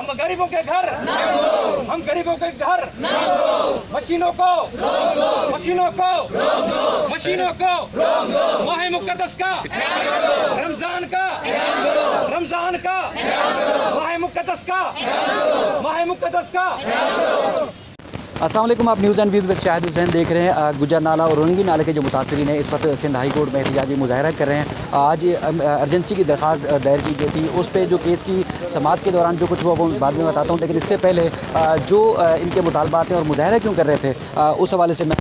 हम गरीबों के घर, हम गरीबों के घर, मशीनों को, मशीनों को, मशीनों को, माह मुक़द्दस का, रमजान का, रमजान का, माह मुक़द्दस का, माह मुक़द्दस का। अस्सलाम वालेकुम, आप news and views with Shahid Hussain देख रहे हैं। गुजर नाला और रंगी नाले के जो मुतासरीन हैं इस वक्त सिंध हाई कोर्ट में एहतजाजी मुजाहरा कर रहे हैं। आज अर्जेंसी की दरख्वास्त दायर की गई थी, उस पर जो केस की समाअत के दौरान जो कुछ हुआ वो बाद में बताता हूँ, लेकिन इससे पहले जो इनके मुतालबात हैं और मुजाहरा क्यों कर रहे थे उस हवाले से मैं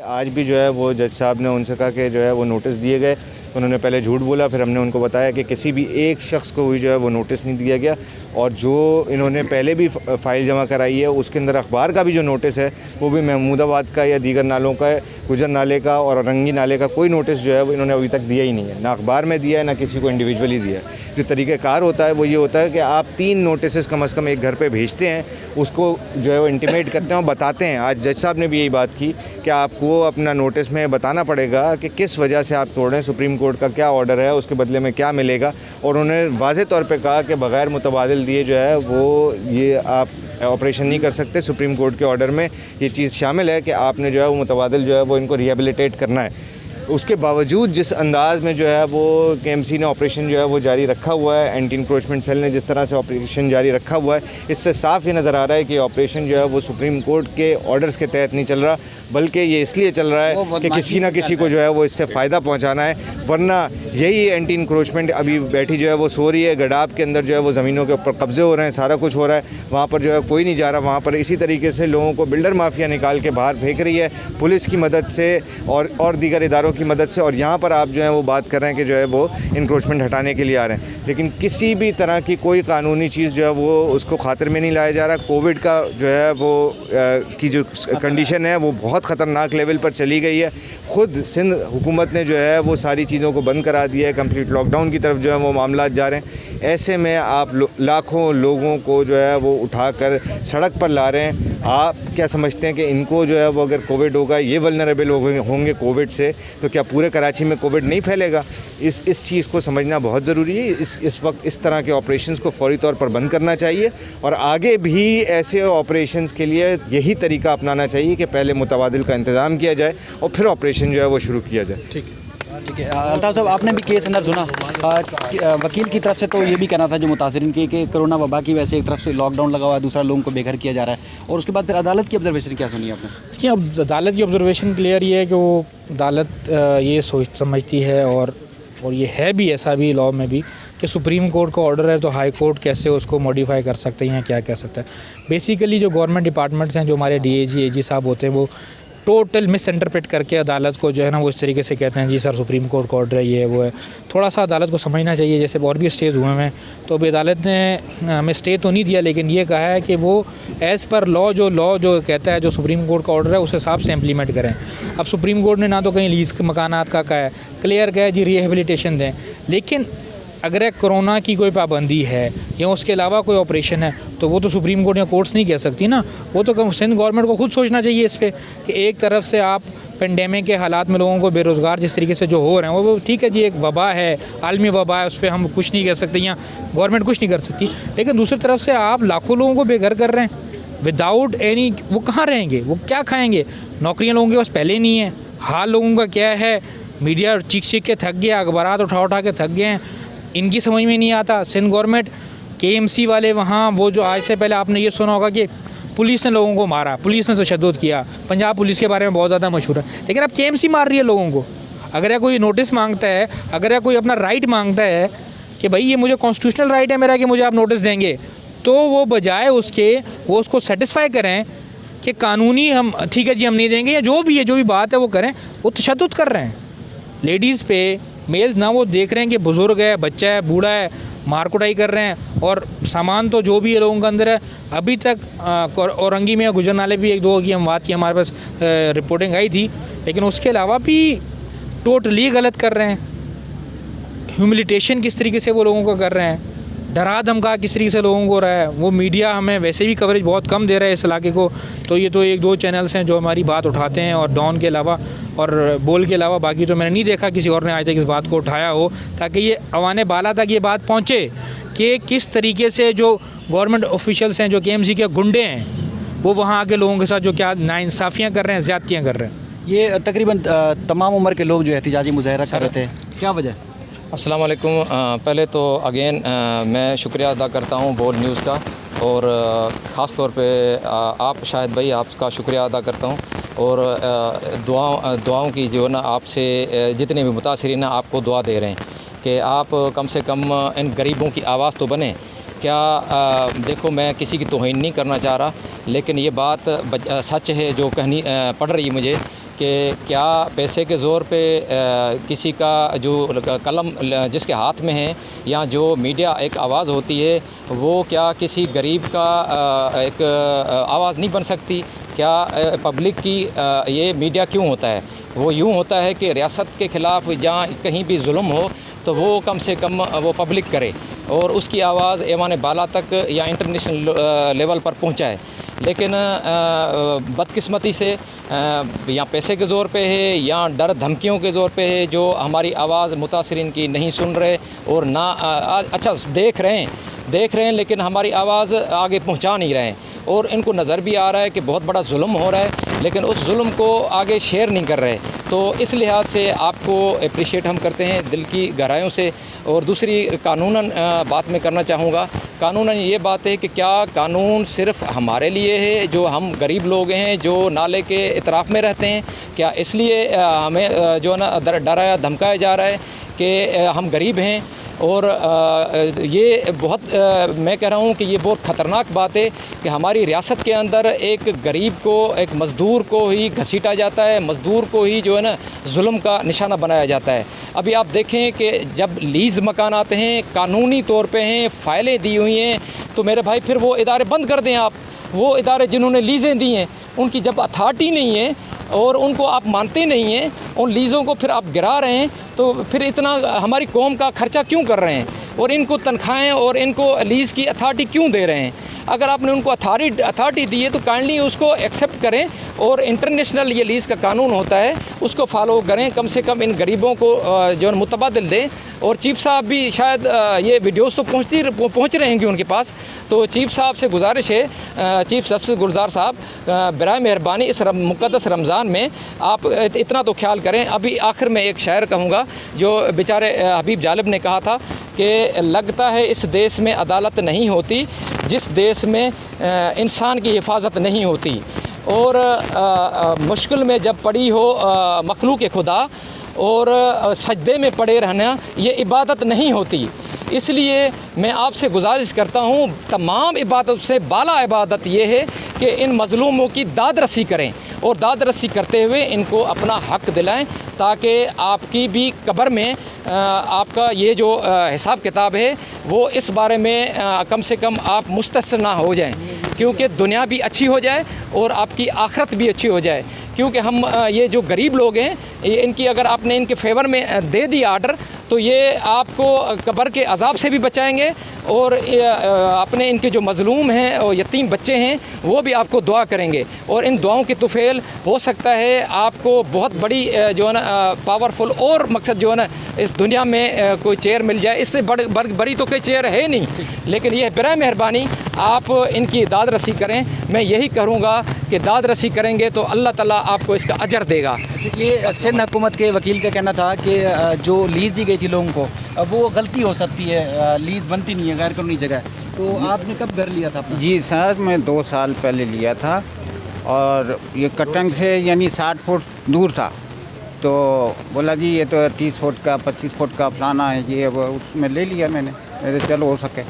आज भी जो है वो जज साहब ने उनसे कहा कि जो है वो नोटिस दिए गए। उन्होंने पहले झूठ बोला, फिर हमने उनको बताया कि किसी भी एक शख्स को भी जो है वो नोटिस नहीं दिया गया, और जो इन्होंने पहले भी फ़ाइल जमा कराई है उसके अंदर अखबार का भी जो नोटिस है वो भी महमूदाबाद का या दीगर नालों का है, गुजर नाले का और रंगी नाले का कोई नोटिस जो है वो इन्होंने अभी तक दिया ही नहीं है, ना अखबार में दिया है ना किसी को इंडिविजुअली दिया है। जो तरीक़ाकार होता है वो ये होता है कि आप 3 नोटिस कम से कम एक घर पर भेजते हैं, उसको जो है वो इंटीमेट करते हैं और बताते हैं। आज जज साहब ने भी यही बात की कि आपको अपना नोटिस में बताना पड़ेगा कि किस वजह से आप तोड़ रहे हैं, सुप्रीम कोर्ट का क्या ऑर्डर है, उसके बदले में क्या मिलेगा। और उन्होंने वाज़ेह तौर पे कहा कि बग़ैर मुतबादिल दिए जो है वो ये आप ऑपरेशन नहीं कर सकते। सुप्रीम कोर्ट के ऑर्डर में ये चीज़ शामिल है कि आपने जो है वो मुतबादिल जो है वो इनको रिहेबिलिटेट करना है। उसके बावजूद जिस अंदाज़ में जो है वो KMC ने ऑपरेशन जो है वो जारी रखा हुआ है, एंटी इंक्रोचमेंट सेल ने जिस तरह से ऑपरेशन जारी रखा हुआ है, इससे साफ ये नज़र आ रहा है कि ऑपरेशन जो है वो सुप्रीम कोर्ट के ऑर्डर्स के तहत नहीं चल रहा, बल्कि ये इसलिए चल रहा है कि किसी ना किसी को जो है वो इससे फ़ायदा पहुँचाना है। वरना यही एंटी इंक्रोचमेंट अभी बैठी जो है वो सो रही है, गडाब के अंदर जो है वो ज़मीनों के ऊपर कब्ज़े हो रहे हैं, सारा कुछ हो रहा है, वहाँ पर जो है कोई नहीं जा रहा। वहाँ पर इसी तरीके से लोगों को बिल्डर माफिया निकाल के बाहर फेंक रही है पुलिस की मदद से और दीगर इदारों की मदद से, और यहाँ पर आप जो है वो बात कर रहे हैं कि जो है वो इंक्रोचमेंट हटाने के लिए आ रहे हैं, लेकिन किसी भी तरह की कोई कानूनी चीज़ जो है वो उसको खातिर में नहीं लाया जा रहा। कोविड का जो है वो की जो कंडीशन है वो बहुत ख़तरनाक लेवल पर चली गई है। ख़ुद सिंध हुकूमत ने जो है वो सारी चीज़ों को बंद करा दिया है, कंप्लीट लॉकडाउन की तरफ जो है वो मामला जा रहे हैं। ऐसे में आप लाखों लोगों को जो है वो उठाकर सड़क पर ला रहे हैं। आप क्या समझते हैं कि इनको जो है वो अगर कोविड होगा, ये वल्नरेबल होंगे कोविड से, तो क्या पूरे कराची में कोविड नहीं फैलेगा? इस चीज़ को समझना बहुत ज़रूरी है। इस वक्त इस तरह के ऑपरेशंस को फौरी तौर पर बंद करना चाहिए, और आगे भी ऐसे ऑपरेशंस के लिए यही तरीका अपनाना चाहिए कि पहले मुतबादिल का इंतज़ाम किया जाए और फिर ऑपरेशन जो है वो शुरू किया जाए। ठीक है। अल्ताफ़ साहब, आपने भी केस अंदर सुना, वकील की तरफ से तो ये भी कहना था जो मुतासरीन की कि कोरोना वबा की वजह से एक तरफ से लॉकडाउन लगा हुआ है, दूसरा लोगों को बेघर किया जा रहा है, और उसके बाद फिर अदालत की ऑब्जर्वेशन क्या सुनी आपने? देखिए, अब अदालत की ऑब्जर्वेशन क्लियर ये है कि वो अदालत ये समझती है, और ये है भी ऐसा भी लॉ में भी, कि सुप्रीम कोर्ट का ऑर्डर है तो हाई कोर्ट कैसे उसको मॉडिफाई कर सकते हैं, क्या कह सकता है। बेसिकली जो गवर्नमेंट डिपार्टमेंट्स हैं, जो हमारे DAG AG साहब होते हैं, वो टोटल मिस इंटरप्रेट करके अदालत को जो है ना वो इस तरीके से कहते हैं जी सर सुप्रीम कोर्ट का ऑर्डर है, ये वो है। थोड़ा सा अदालत को समझना चाहिए। जैसे और भी स्टेज हुए हैं, तो अभी अदालत ने हमें स्टे तो नहीं दिया, लेकिन ये कहा है कि वो एज़ पर लॉ जो कहता है, जो सुप्रीम कोर्ट का ऑर्डर है, उस हिसाब से इम्प्लीमेंट करें। अब सुप्रीम कोर्ट ने ना तो कहीं लीज़ मकानात का कहा है, क्लियर कहा है जी रिहेबिलिटेशन दें, लेकिन अगर कोरोना की कोई पाबंदी है या उसके अलावा कोई ऑपरेशन है तो वो तो सुप्रीम कोर्ट या कोर्ट्स नहीं कह सकती ना। वो तो सिंध गवर्नमेंट को खुद सोचना चाहिए इस पर कि एक तरफ से आप पेंडेमिक के हालात में लोगों को बेरोज़गार जिस तरीके से जो हो रहे हैं, वो ठीक है जी, एक वबा है, आलमी वबा है, उस पर हम कुछ नहीं कह सकते या गवर्नमेंट कुछ नहीं कर सकती, लेकिन दूसरी तरफ से आप लाखों लोगों को बेघर कर रहे हैं विदाउट एनी। वो कहाँ रहेंगे, वो क्या खाएँगे? नौकरियाँ लोगों के पास पहले नहीं है। हाल लोगों का क्या है, मीडिया चीख के थक गया, अखबारात उठा के थक गए हैं, इनकी समझ में नहीं आता। सिंध गवर्नमेंट KMC वाले वहाँ, वो जो आज से पहले आपने ये सुना होगा कि पुलिस ने लोगों को मारा, पुलिस ने तशद्दुद किया, पंजाब पुलिस के बारे में बहुत ज़्यादा मशहूर है, लेकिन अब KMC मार रही है लोगों को। अगर यह कोई नोटिस मांगता है, अगर यह कोई अपना राइट मांगता है कि भाई ये मुझे कॉन्स्टिट्यूशनल राइट है मेरा कि मुझे आप नोटिस देंगे, तो वो बजाय उसके वो उसको सेटिस्फाई करें कि कानूनी हम ठीक है जी हम नहीं देंगे, या जो भी है, जो भी बात है वो करें, वो तशद्दुद कर रहे हैं लेडीज़ पे, मेल्स ना। वो देख रहे हैं कि बुज़ुर्ग है, बच्चा है, बूढ़ा है, मार कुटाई कर रहे हैं, और सामान तो जो भी है लोगों के अंदर है। अभी तक औरंगी में गुजर नाले भी 1-2 की हम बात की, हमारे पास रिपोर्टिंग आई थी, लेकिन उसके अलावा भी टोटली गलत कर रहे हैं। ह्यूमिलिटेशन किस तरीके से वो लोगों को कर रहे हैं, डरा धमका किस तरीके से लोगों को हो रहा है। वो मीडिया हमें वैसे भी कवरेज बहुत कम दे रहा है इस इलाके को, तो ये तो 1-2 चैनल्स हैं जो हमारी बात उठाते हैं, और डॉन के अलावा और बोल के अलावा बाकी तो मैंने नहीं देखा किसी और ने आज तक इस बात को उठाया हो, ताकि ये अवाने बाला तक ये बात पहुँचे कि किस तरीके से जो गवर्नमेंट ऑफिशियल्स हैं जो KMC के गुंडे हैं, वो वहाँ आके लोगों के साथ जो क्या नाइंसाफ़ियाँ कर रहे हैं, ज़्यादतियाँ कर रहे हैं। ये तकरीबन तमाम उम्र के लोग जो एहतिजाजी मुजाहरा कर रहे थे, क्या वजह? अस्सलाम वालेकुम। पहले तो अगेन मैं शुक्रिया अदा करता हूँ बोल न्यूज़ का, और ख़ास तौर पे आप शाहिद भाई, आपका शुक्रिया अदा करता हूँ, और दुआओं की जो ना आपसे जितने भी मुतासिरीन हैं आपको दुआ दे रहे हैं कि आप कम से कम इन गरीबों की आवाज़ तो बने। क्या देखो, मैं किसी की तौहीन नहीं करना चाह रहा, लेकिन ये बात सच है जो कहनी पड़ रही मुझे कि क्या पैसे के ज़ोर पे किसी का जो कलम जिसके हाथ में है या जो मीडिया एक आवाज़ होती है, वो क्या किसी गरीब का एक आवाज़ नहीं बन सकती? क्या पब्लिक की ये मीडिया क्यों होता है? वो यूँ होता है कि रियासत के ख़िलाफ़ जहाँ कहीं भी जुल्म हो तो वो कम से कम वो पब्लिक करे और उसकी आवाज़ ऐवान बाला तक या इंटरनेशनल लेवल पर पहुँचाए। लेकिन बदकिस्मती से या पैसे के ज़ोर पे है या डर धमकियों के ज़ोर पे है, जो हमारी आवाज़ मुतासिरीन की नहीं सुन रहे और ना अच्छा देख रहे हैं लेकिन हमारी आवाज़ आगे पहुंचा नहीं रहे हैं। और इनको नज़र भी आ रहा है कि बहुत बड़ा जुल्म हो रहा है, लेकिन उस जुल्म को आगे शेयर नहीं कर रहे। तो इस लिहाज से आपको अप्रिशिएट हम करते हैं दिल की गहराइयों से। और दूसरी कानूनन बात मैं करना चाहूँगा, कानूनन ये बात है कि क्या कानून सिर्फ़ हमारे लिए है जो हम गरीब लोग हैं जो नाले के इतराफ़ में रहते हैं? क्या इसलिए हमें जो है ना डराया धमकाया जा रहा है कि हम गरीब हैं? और ये बहुत मैं कह रहा हूँ कि ये बहुत ख़तरनाक बात है कि हमारी रियासत के अंदर एक गरीब को, एक मज़दूर को ही घसीटा जाता है, मज़दूर को ही जो है ना जुल्म का निशाना बनाया जाता है। अभी आप देखें कि जब लीज़ मकान आते हैं, कानूनी तौर पे हैं, फ़ाइलें दी हुई हैं, तो मेरे भाई फिर वो इदारे बंद कर दें आप। वो इदारे जिन्होंने लीज़ें दी हैं उनकी जब अथॉरिटी नहीं है और उनको आप मानते नहीं हैं, उन लीज़ों को फिर आप गिरा रहे हैं, तो फिर इतना हमारी कौम का ख़र्चा क्यों कर रहे हैं और इनको तनख्वाहें और इनको लीज़ की अथॉरिटी क्यों दे रहे हैं? अगर आपने उनको अथॉरिटी दी है तो काइंडली उसको एक्सेप्ट करें और इंटरनेशनल ये लीज़ का कानून होता है उसको फॉलो करें। कम से कम इन गरीबों को जो है मुतबादिल दें। और चीफ साहब भी शायद ये वीडियोस तो पहुंच रहे हैं उनके पास, तो चीफ साहब से गुजारिश है, चीफ सबसे गुलजार साहब, बराए मेहरबानी इस मुक़द्दस रमज़ान में आप इतना तो ख्याल करें। अभी आखिर में एक शायर कहूँगा जो बेचारे हबीब जालिब ने कहा था कि लगता है इस देश में अदालत नहीं होती जिस देश में इंसान की हिफाजत नहीं होती। और मुश्किल में जब पड़ी हो मखलूक खुदा और सजदे में पड़े रहना ये इबादत नहीं होती। इसलिए मैं आपसे गुजारिश करता हूँ, तमाम इबादत से बाला इबादत ये है कि इन मज़लूमों की दाद रसी करें और दाद रसी करते हुए इनको अपना हक़ दिलाएं, ताकि आपकी भी कब्र में आपका ये जो हिसाब किताब है वो इस बारे में कम से कम आप मुस्तस्ना हो जाएं, क्योंकि दुनिया भी अच्छी हो जाए और आपकी आखिरत भी अच्छी हो जाए। क्योंकि हम ये जो गरीब लोग हैं इनकी अगर आपने इनके फेवर में दे दिया आर्डर, तो ये आपको कब्र के अजाब से भी बचाएंगे और अपने इनके जो मज़लूम हैं और यतीम बच्चे हैं वो भी आपको दुआ करेंगे। और इन दुआओं की तुफ़ैल हो सकता है आपको बहुत बड़ी जो है ना पावरफुल और मकसद जो है ना इस दुनिया में कोई चेयर मिल जाए। इससे बड़ी तो कोई चेयर है नहीं, लेकिन यह बराए मेहरबानी आप इनकी दाद रसी करें। मैं यही करूँगा कि दाद रसी करेंगे तो अल्लाह ताला आपको इसका अजर देगा। ये सिंध हुकूमत के वकील का कहना था कि जो लीज़ दी गई थी लोगों को, वो गलती हो सकती है, लीज़ बनती नहीं है गैर कानूनी जगह। तो आपने कब घर लिया था अपना? जी सर, मैं 2 साल पहले लिया था और ये कटंग से यानी 60 फुट दूर था। तो बोला जी ये तो 30 फुट का 25 फुट का फलाना है, ये वो उसमें ले लिया मैंने, मेरे चलो हो सके।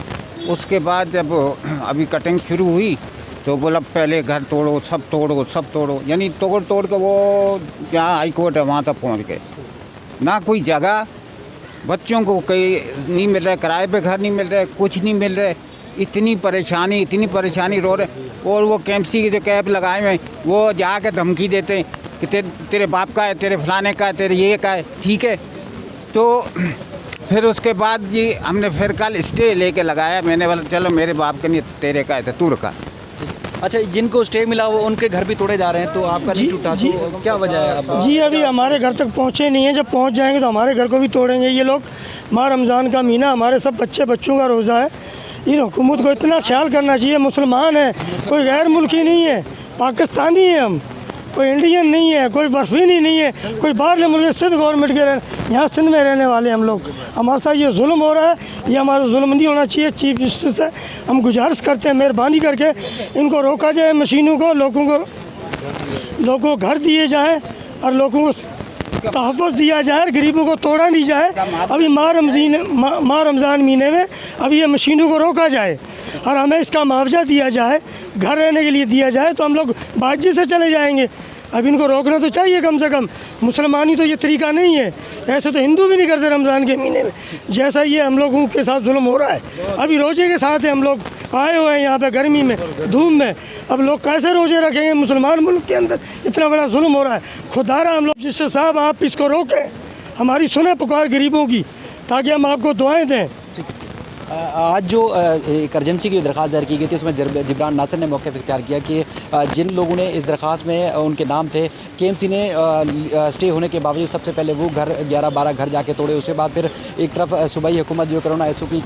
उसके बाद जब अभी कटिंग शुरू हुई तो बोला पहले घर तोड़ो, सब तोड़ो, यानी तोड़ के वो जहाँ हाई कोर्ट है वहाँ तक पहुँच गए। ना कोई जगह, बच्चों को कहीं नहीं मिल रहा है, किराए पे घर नहीं मिल रहा है, कुछ नहीं मिल रहा है। इतनी परेशानी रो रहे। और वो KMC के जो कैब लगाए हुए वो जाके धमकी देते हैं कि तेरे बाप का है, तेरे फलाने का है, तेरे ये का है, ठीक है। तो फिर उसके बाद जी हमने फिर कल स्टे लेके लगाया। मैंने बोला चलो मेरे बाप का नहीं तेरे का है, तो तू रखा। अच्छा, जिनको स्टे मिला वो उनके घर भी तोड़े जा रहे हैं, तो आपका नहीं टूटा, तो क्या वजह है? अब जी अभी हमारे घर तक पहुँचे नहीं हैं, जब पहुँच जाएंगे तो हमारे घर को भी तोड़ेंगे ये लोग। माह रमज़ान का महीना, हमारे सब बच्चों का रोज़ा है, इन हुकूमत को इतना ख्याल करना चाहिए। मुसलमान है, कोई गैर मुल्की नहीं है, पाकिस्तानी है हम, कोई इंडियन नहीं है, कोई बर्फीनी नहीं है, कोई बाहर मुल्क सिंध गवर्नमेंट के यहाँ सिंध में रहने वाले हम लोग। हमारे साथ ये जुल्म हो रहा है, ये हमारा जुल्म नहीं होना चाहिए। चीफ जस्टिस है, हम गुजारिश करते हैं मेहरबानी करके इनको रोका जाए, मशीनों को, लोगों को घर दिए जाएँ और लोगों को तहफ़्फ़ुज़ दिया जाए, गरीबों को तोड़ा नहीं जाए। अभी माह रमज़ान महीने में अभी ये मशीनों को रोका जाए और हमें इसका मुआवजा दिया जाए, घर रहने के लिए दिया जाए, तो हम लोग बाजी से चले जाएंगे। अब इनको रोकना तो चाहिए कम से कम। मुसलमानी तो ये तरीका नहीं है, ऐसे तो हिंदू भी नहीं करते रमज़ान के महीने में, जैसा ये हम लोगों के साथ जुल्म हो रहा है। अभी रोजे के साथ है, हम लोग आए हुए हैं यहाँ पे गर्मी में, धूप में। अब लोग कैसे रोजे रखेंगे? मुसलमान मुल्क के अंदर इतना बड़ा जुल्म हो रहा है। खुदारा हम लोग जिससे साहब आप इसको रोकें, हमारी सुने पुकार गरीबों की, ताकि हम आपको दुआएं दें। आज जो एक अर्जेंसी की दरख्वास्त दायर की गई थी, उसमें जिब्रान नासिर ने मौक़िफ़ इख्तियार किया कि जिन लोगों ने इस दरख्वास्त में उनके नाम थे, KMC ने स्टे होने के बावजूद सबसे पहले वो घर 11-12 घर जाके तोड़े। उसके बाद फिर एक तरफ सूबाई हुकूमत जो कोरोना SOP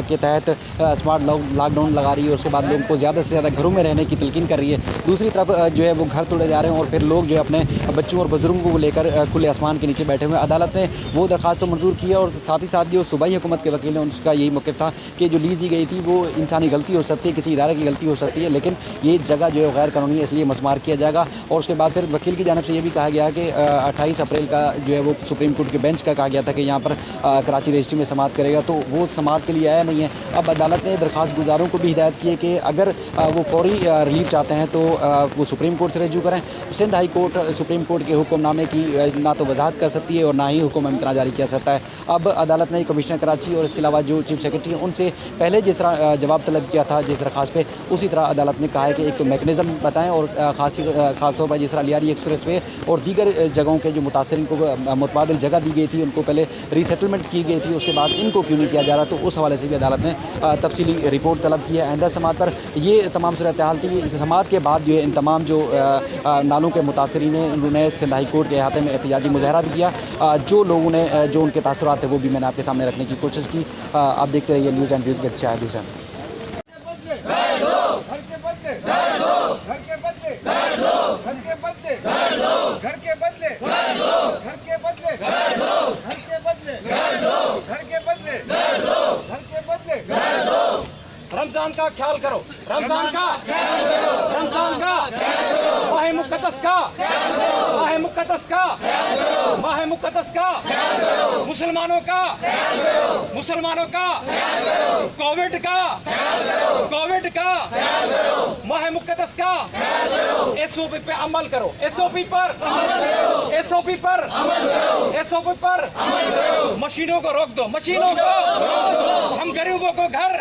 के तहत स्मार्ट लॉकडाउन लगा रही है, उसके बाद लोगों को ज़्यादा से ज़्यादा घरों में रहने की तलकीन कर रही है। दूसरी तरफ जो है वो घर तोड़े जा रहे हैं और फिर लोग जो है अपने बच्चों और बुजुर्गों को लेकर खुले आसमान के नीचे बैठे हुए हैं। अदालत ने वो दरख्वास्त तो मंजूर की है और साथ ही साथ जो सूबाई हुकूमत के वकील हैं उनका यही मौक़िफ़ था कि जो लीज़ दी गई थी वो इंसानी गलती हो सकती है, किसी इदारे की गलती हो सकती है, लेकिन ये जगह जो है गैर कानूनी है, इसलिए मस्मार किया जाएगा। और उसके बाद फिर वकील की जानिब से ये भी कहा गया कि 28 अप्रैल का जो है वो सुप्रीम कोर्ट के बेंच का कहा गया था कि यहाँ पर कराची रजिस्ट्री में समाअत करेगा, तो वो समाअत के लिए आया नहीं है। अब अदालत ने दरख्वास्त गुजारों को भी हिदायत की है कि अगर वो फौरी रिलीफ चाहते हैं तो वो सुप्रीम कोर्ट से रजू करें। Sindh high court supreme court के हुक्मनामे की ना तो वजाहत कर सकती है और ना ही हुक्म इम्तना जारी किया सकता है। अब अदालत ने कमिश्नर कराची और इसके अलावा जो चीफ सेक्रेटरी हैं उनसे पहले जिस तरह जवाब तलब किया था जिस दरख्वास्त पे, उसी तरह अदालत ने कहा है कि एक तो मैकेनिज़्म बताएं और ख़ास तौर पर जिस तरह लियारी एक्सप्रेस वे और दीगर जगहों के जो मुतासरीन को मुतबादिल जगह दी गई थी, उनको पहले रीसेटलमेंट की गई थी, उसके बाद इनको क्यों नहीं किया जा रहा, तो उस हवाले से भी अदालत ने तफसीली रिपोर्ट तलब की है। आइंदा समाअत पर ये तमाम सूरत हाल थी। इस समाअत के बाद जो है इन तमाम जो नालों के मुतासरीन हैं उन्होंने सिंध हाई कोर्ट के अहाते में एहतजाजी मुजाहरा भी किया। जो लोगों ने जो उनके तासुरात थे वो भी मैंने आपके सामने रखने की कोशिश की। आप देखते रहिए न्यूज़ एंड व्यूज़ के शाहिद हुसैन। रमजान का ख्याल करो, रमजान का माह मुक़द्दस का मुसलमानों का कोविड का माह मुक़द्दस का SOP पे अमल करो, SOP पर मशीनों को रोक दो, हम गरीबों को घर